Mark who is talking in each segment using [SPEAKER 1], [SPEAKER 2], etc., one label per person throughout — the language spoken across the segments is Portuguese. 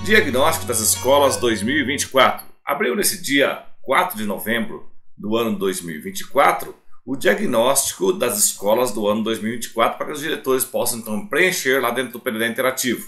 [SPEAKER 1] Diagnóstico das Escolas 2024. Abriu nesse dia 4 de novembro do ano 2024 o diagnóstico das escolas do ano 2024 para que os diretores possam então preencher lá dentro do PDD interativo.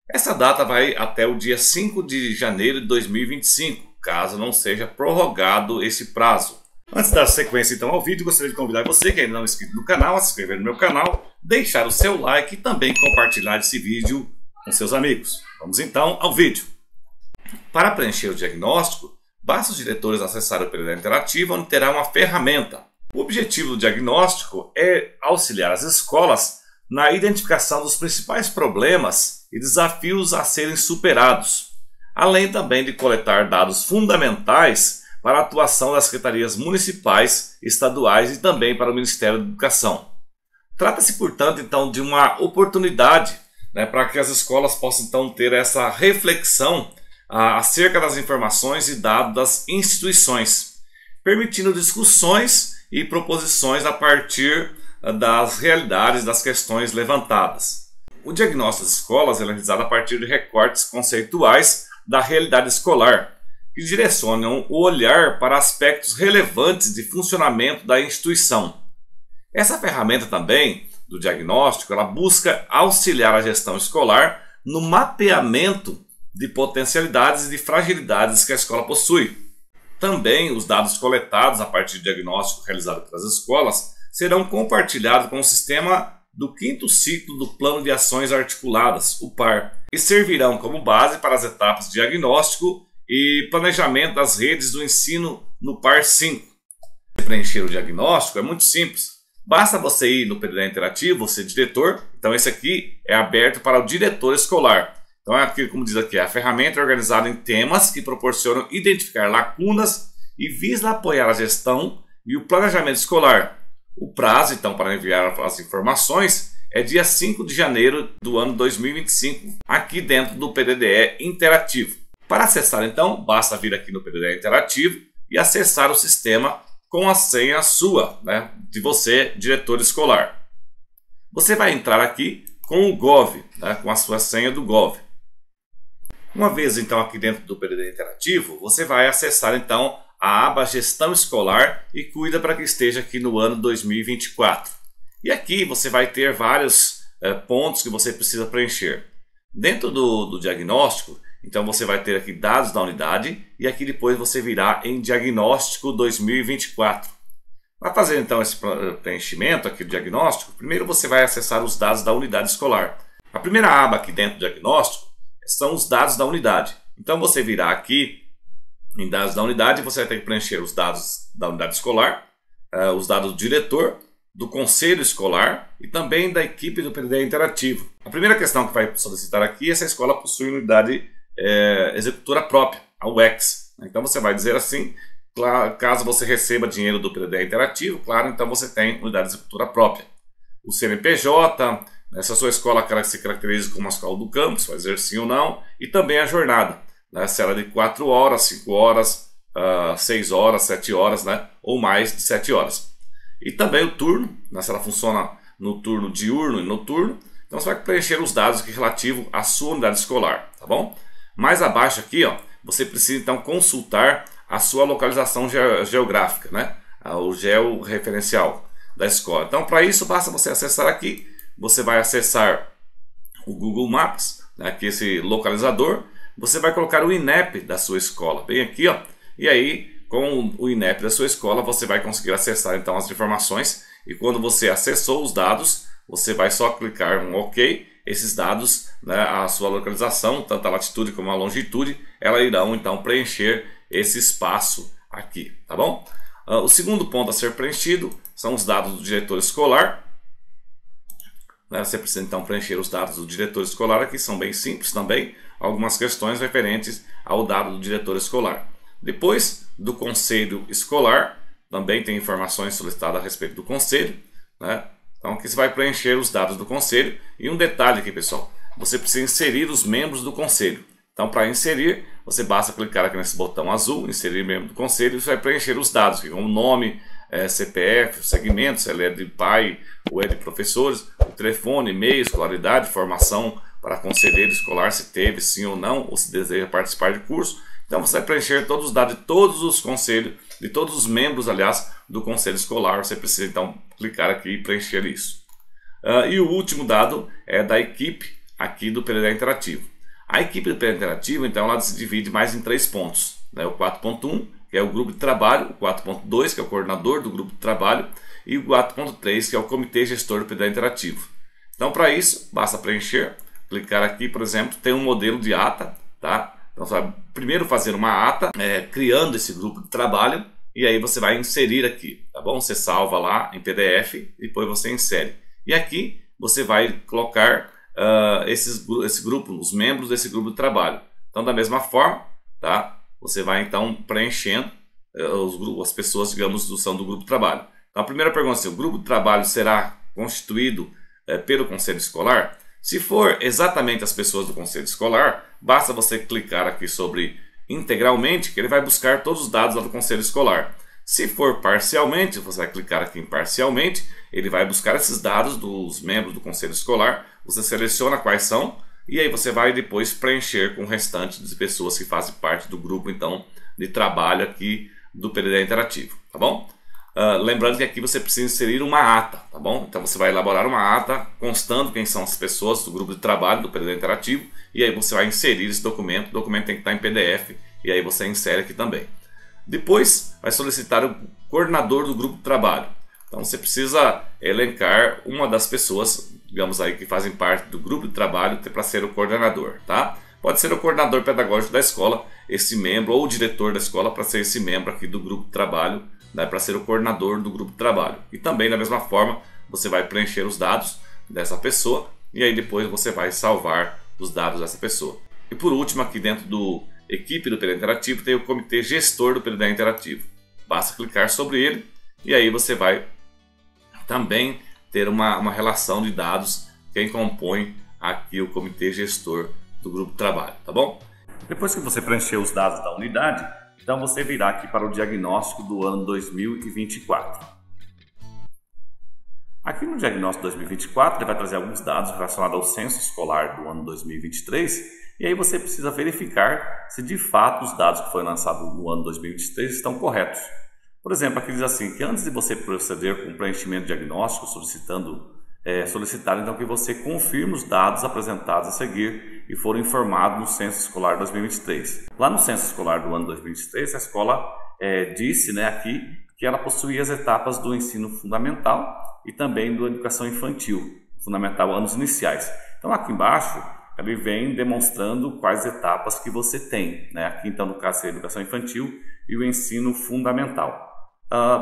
[SPEAKER 1] Essa data vai até o dia 5 de janeiro de 2025, caso não seja prorrogado esse prazo. Antes da sequência então ao vídeo, gostaria de convidar você que ainda não é inscrito no canal a se inscrever no meu canal, deixar o seu like e também compartilhar esse vídeo com seus amigos. Vamos então ao vídeo. Para preencher o diagnóstico, basta os diretores acessarem o PDD interativo, onde terá uma ferramenta. O objetivo do diagnóstico é auxiliar as escolas na identificação dos principais problemas e desafios a serem superados, além também de coletar dados fundamentais para a atuação das secretarias municipais, estaduais e também para o Ministério da Educação. Trata-se, portanto, então, de uma oportunidade para que as escolas possam então ter essa reflexão acerca das informações e dados das instituições, permitindo discussões e proposições a partir das realidades das questões levantadas. O diagnóstico das escolas é realizado a partir de recortes conceituais da realidade escolar, que direcionam o olhar para aspectos relevantes de funcionamento da instituição. Essa ferramenta também do diagnóstico, ela busca auxiliar a gestão escolar no mapeamento de potencialidades e de fragilidades que a escola possui. Também os dados coletados a partir do diagnóstico realizado pelas escolas serão compartilhados com o sistema do quinto ciclo do Plano de Ações Articuladas, o PAR, e servirão como base para as etapas de diagnóstico e planejamento das redes do ensino no PAR 5. Preencher o diagnóstico é muito simples. Basta você ir no PDD interativo, você diretor, então esse aqui é aberto para o diretor escolar. Então é aquilo, como diz aqui, a ferramenta é organizada em temas que proporcionam identificar lacunas e visa apoiar a gestão e o planejamento escolar. O prazo, então, para enviar as informações é dia 5 de janeiro do ano 2025, aqui dentro do PDDE interativo. Para acessar, então, basta vir aqui no PDDE interativo e acessar o sistema com a senha sua, de você, diretor escolar. Você vai entrar aqui com o Gov, com a sua senha do Gov. Uma vez então aqui dentro do PDD interativo, você vai acessar então a aba Gestão Escolar e cuida para que esteja aqui no ano 2024. E aqui você vai ter vários pontos que você precisa preencher. Dentro do diagnóstico, então você vai ter aqui dados da unidade e aqui depois você virá em diagnóstico 2024. Para fazer então esse preenchimento aqui do diagnóstico, primeiro você vai acessar os dados da unidade escolar. A primeira aba aqui dentro do diagnóstico são os dados da unidade. Então você virá aqui em dados da unidade, você vai ter que preencher os dados da unidade escolar, os dados do diretor, do conselho escolar e também da equipe do PDD interativo. A primeira questão que vai solicitar aqui é se a escola possui unidade executora própria, a UEX. Então você vai dizer assim, caso você receba dinheiro do PDD interativo, claro, então você tem unidade executora própria. O CNPJ, se a sua escola se caracteriza como uma escola do campus, vai dizer sim ou não, e também a jornada, se ela é de 4 horas, 5 horas, 6 horas, 7 horas, ou mais de 7 horas. E também o turno, se ela funciona no turno diurno e noturno, então você vai preencher os dados aqui relativo à sua unidade escolar, tá bom? Mais abaixo aqui, você precisa então consultar a sua localização geográfica, o georreferencial da escola. Então, para isso, basta você acessar aqui. Você vai acessar o Google Maps, que é esse localizador. Você vai colocar o INEP da sua escola, bem aqui, e aí com o INEP da sua escola você vai conseguir acessar então as informações. E quando você acessou os dados, você vai só clicar um OK. Esses dados, a sua localização, tanto a latitude como a longitude, elas irão então preencher esse espaço aqui, tá bom? O segundo ponto a ser preenchido são os dados do diretor escolar. Você precisa então preencher os dados do diretor escolar aqui, são bem simples também, algumas questões referentes ao dado do diretor escolar. Depois do conselho escolar, também tem informações solicitadas a respeito do conselho, Então aqui você vai preencher os dados do conselho. E um detalhe aqui, pessoal, você precisa inserir os membros do conselho. Então, para inserir, você basta clicar aqui nesse botão azul, inserir membro do conselho, e você vai preencher os dados, como nome, CPF, segmento, se ele é de pai ou é de professores, o telefone, e-mail, escolaridade, formação para conselheiro escolar, se teve sim ou não, ou se deseja participar de curso. Então você vai preencher todos os dados de todos os conselhos, de todos os membros, aliás, do conselho escolar. Você precisa então clicar aqui e preencher isso. E o último dado é da equipe aqui do PDD Interativo. A equipe do PDD Interativo, então, ela se divide mais em 3 pontos, né? O 4.1, que é o grupo de trabalho, o 4.2, que é o coordenador do grupo de trabalho, e o 4.3, que é o comitê gestor do PDD Interativo. Então, para isso, basta preencher, clicar aqui, por exemplo, tem um modelo de ata, tá? Então, você vai primeiro fazer uma ata, criando esse grupo de trabalho, e aí você vai inserir aqui, tá bom? Você salva lá em PDF, e depois você insere. E aqui você vai colocar esse grupo, os membros desse grupo de trabalho. Então, da mesma forma, tá? Você vai então preenchendo as pessoas, digamos, são do grupo de trabalho. Então, a primeira pergunta é: o grupo de trabalho será constituído pelo conselho escolar? Se for exatamente as pessoas do conselho escolar, basta você clicar aqui sobre integralmente, que ele vai buscar todos os dados lá do conselho escolar. Se for parcialmente, você vai clicar aqui em parcialmente, ele vai buscar esses dados dos membros do conselho escolar, você seleciona quais são, e aí você vai depois preencher com o restante das pessoas que fazem parte do grupo então de trabalho aqui do PDD Interativo, tá bom? Lembrando que aqui você precisa inserir uma ata, tá bom? Então você vai elaborar uma ata constando quem são as pessoas do grupo de trabalho do PDD Interativo, e aí você vai inserir esse documento. O documento tem que estar em PDF, e aí você insere aqui também. Depois vai solicitar o coordenador do grupo de trabalho. Então você precisa elencar uma das pessoas, digamos aí, que fazem parte do grupo de trabalho para ser o coordenador, tá? Pode ser o coordenador pedagógico da escola, esse membro, ou o diretor da escola para ser esse membro aqui do grupo de trabalho, né, para ser o coordenador do grupo de trabalho. E também da mesma forma você vai preencher os dados dessa pessoa e aí depois você vai salvar os dados dessa pessoa. E por último, aqui dentro do equipe do PDD Interativo tem o comitê gestor do PDD Interativo. Basta clicar sobre ele e aí você vai também ter uma relação de dados quem compõe aqui o comitê gestor do grupo de trabalho, tá bom? Depois que você preencher os dados da unidade, então você virá aqui para o diagnóstico do ano 2024. Aqui no diagnóstico 2024 ele vai trazer alguns dados relacionados ao censo escolar do ano 2023, e aí você precisa verificar se de fato os dados que foram lançados no ano 2023 estão corretos. Por exemplo, aqui diz assim, que antes de você proceder com o preenchimento diagnóstico, solicitar então que você confirme os dados apresentados a seguir e foram informados no censo escolar 2023. Lá no censo escolar do ano 2023, a escola disse, né, aqui que ela possuía as etapas do ensino fundamental e também da educação infantil, fundamental, anos iniciais. Então aqui embaixo ele vem demonstrando quais etapas que você tem, né? Aqui então no caso é a educação infantil e o ensino fundamental.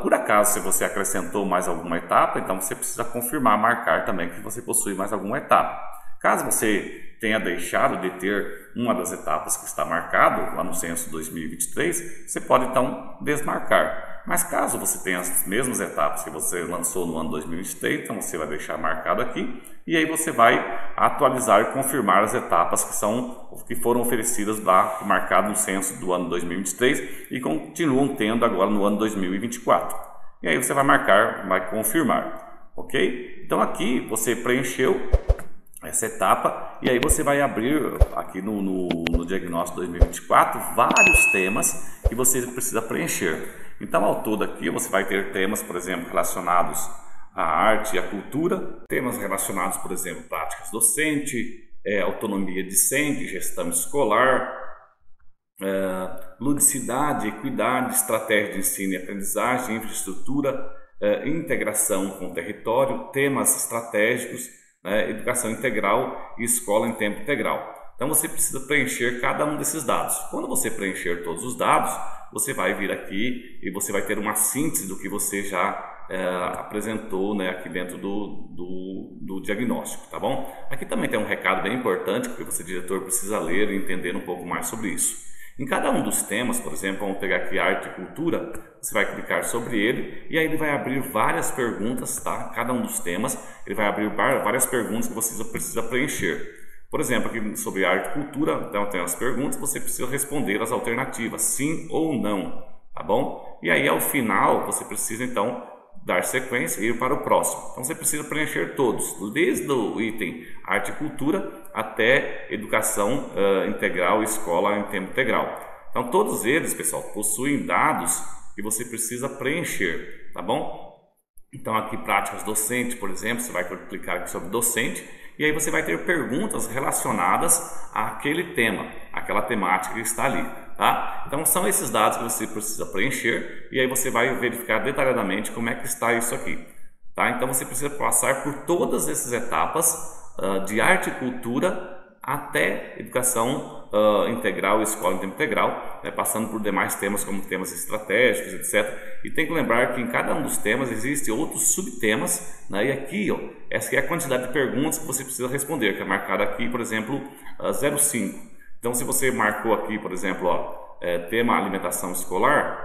[SPEAKER 1] Por acaso, se você acrescentou mais alguma etapa, então você precisa confirmar, marcar também que você possui mais alguma etapa. Caso você tenha deixado de ter uma das etapas que está marcado lá no censo 2023, você pode então desmarcar. Mas caso você tenha as mesmas etapas que você lançou no ano 2023, então você vai deixar marcado aqui e aí você vai atualizar e confirmar as etapas que foram oferecidas lá, marcado no censo do ano 2023 e continuam tendo agora no ano 2024. E aí você vai marcar, vai confirmar, ok? Então aqui você preencheu essa etapa e aí você vai abrir aqui no diagnóstico 2024 vários temas que você precisa preencher. Então ao todo aqui você vai ter temas, por exemplo, relacionados à arte e à cultura, temas relacionados, por exemplo, práticas docente, autonomia discente, gestão escolar, ludicidade, equidade, estratégia de ensino e aprendizagem, infraestrutura, integração com o território, temas estratégicos, educação integral e escola em tempo integral. Então você precisa preencher cada um desses dados. Quando você preencher todos os dados, você vai vir aqui e você vai ter uma síntese do que você já apresentou, né, aqui dentro do diagnóstico, tá bom? Aqui também tem um recado bem importante que você, diretor, precisa ler e entender um pouco mais sobre isso. Em cada um dos temas, por exemplo, vamos pegar aqui arte e cultura, você vai clicar sobre ele e aí ele vai abrir várias perguntas, tá? Cada um dos temas, ele vai abrir várias perguntas que você precisa preencher. Por exemplo, aqui sobre arte e cultura, então tem as perguntas, você precisa responder as alternativas, sim ou não, tá bom? E aí ao final você precisa então dar sequência e ir para o próximo. Então você precisa preencher todos, desde o item arte e cultura até educação integral e escola em tempo integral. Então todos eles, pessoal, possuem dados que você precisa preencher, tá bom? Então aqui práticas docente, por exemplo, você vai clicar aqui sobre docente e aí você vai ter perguntas relacionadas àquele tema, àquela temática que está ali, tá? Então são esses dados que você precisa preencher e aí você vai verificar detalhadamente como é que está isso aqui, tá? Então você precisa passar por todas essas etapas de arte e cultura até educação integral e escola em tempo integral, né, passando por demais temas como temas estratégicos, etc. E tem que lembrar que em cada um dos temas existem outros subtemas, né, e aqui, ó, essa aqui é a quantidade de perguntas que você precisa responder, que é marcada aqui, por exemplo, 0,5. Então, se você marcou aqui, por exemplo, ó, tema alimentação escolar,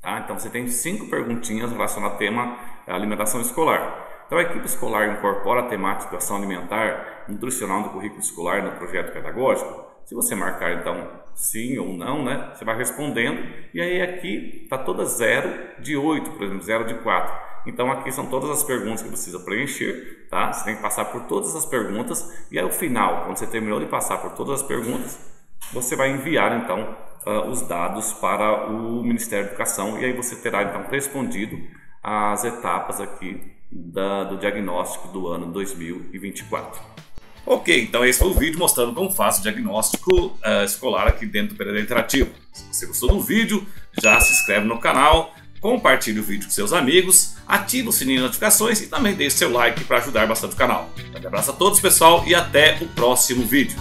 [SPEAKER 1] tá? Então você tem 5 perguntinhas relacionadas ao tema alimentação escolar. Então, a equipe escolar incorpora a temática de educação alimentar nutricional no currículo escolar no projeto pedagógico. Se você marcar, então, sim ou não, né, você vai respondendo. E aí aqui está toda 0 de 8, por exemplo, 0 de 4. Então, aqui são todas as perguntas que precisa preencher, tá? Você tem que passar por todas as perguntas. E aí, ao final, quando você terminou de passar por todas as perguntas, você vai enviar, então, os dados para o Ministério da Educação. E aí você terá, então, respondido as etapas aqui do diagnóstico do ano 2024. Ok, então esse foi o vídeo mostrando como faz o diagnóstico escolar aqui dentro do Pereira Interativo. Se você gostou do vídeo, já se inscreve no canal, compartilhe o vídeo com seus amigos, ative o sininho de notificações e também deixe seu like para ajudar bastante o canal. Um grande abraço a todos, pessoal, e até o próximo vídeo.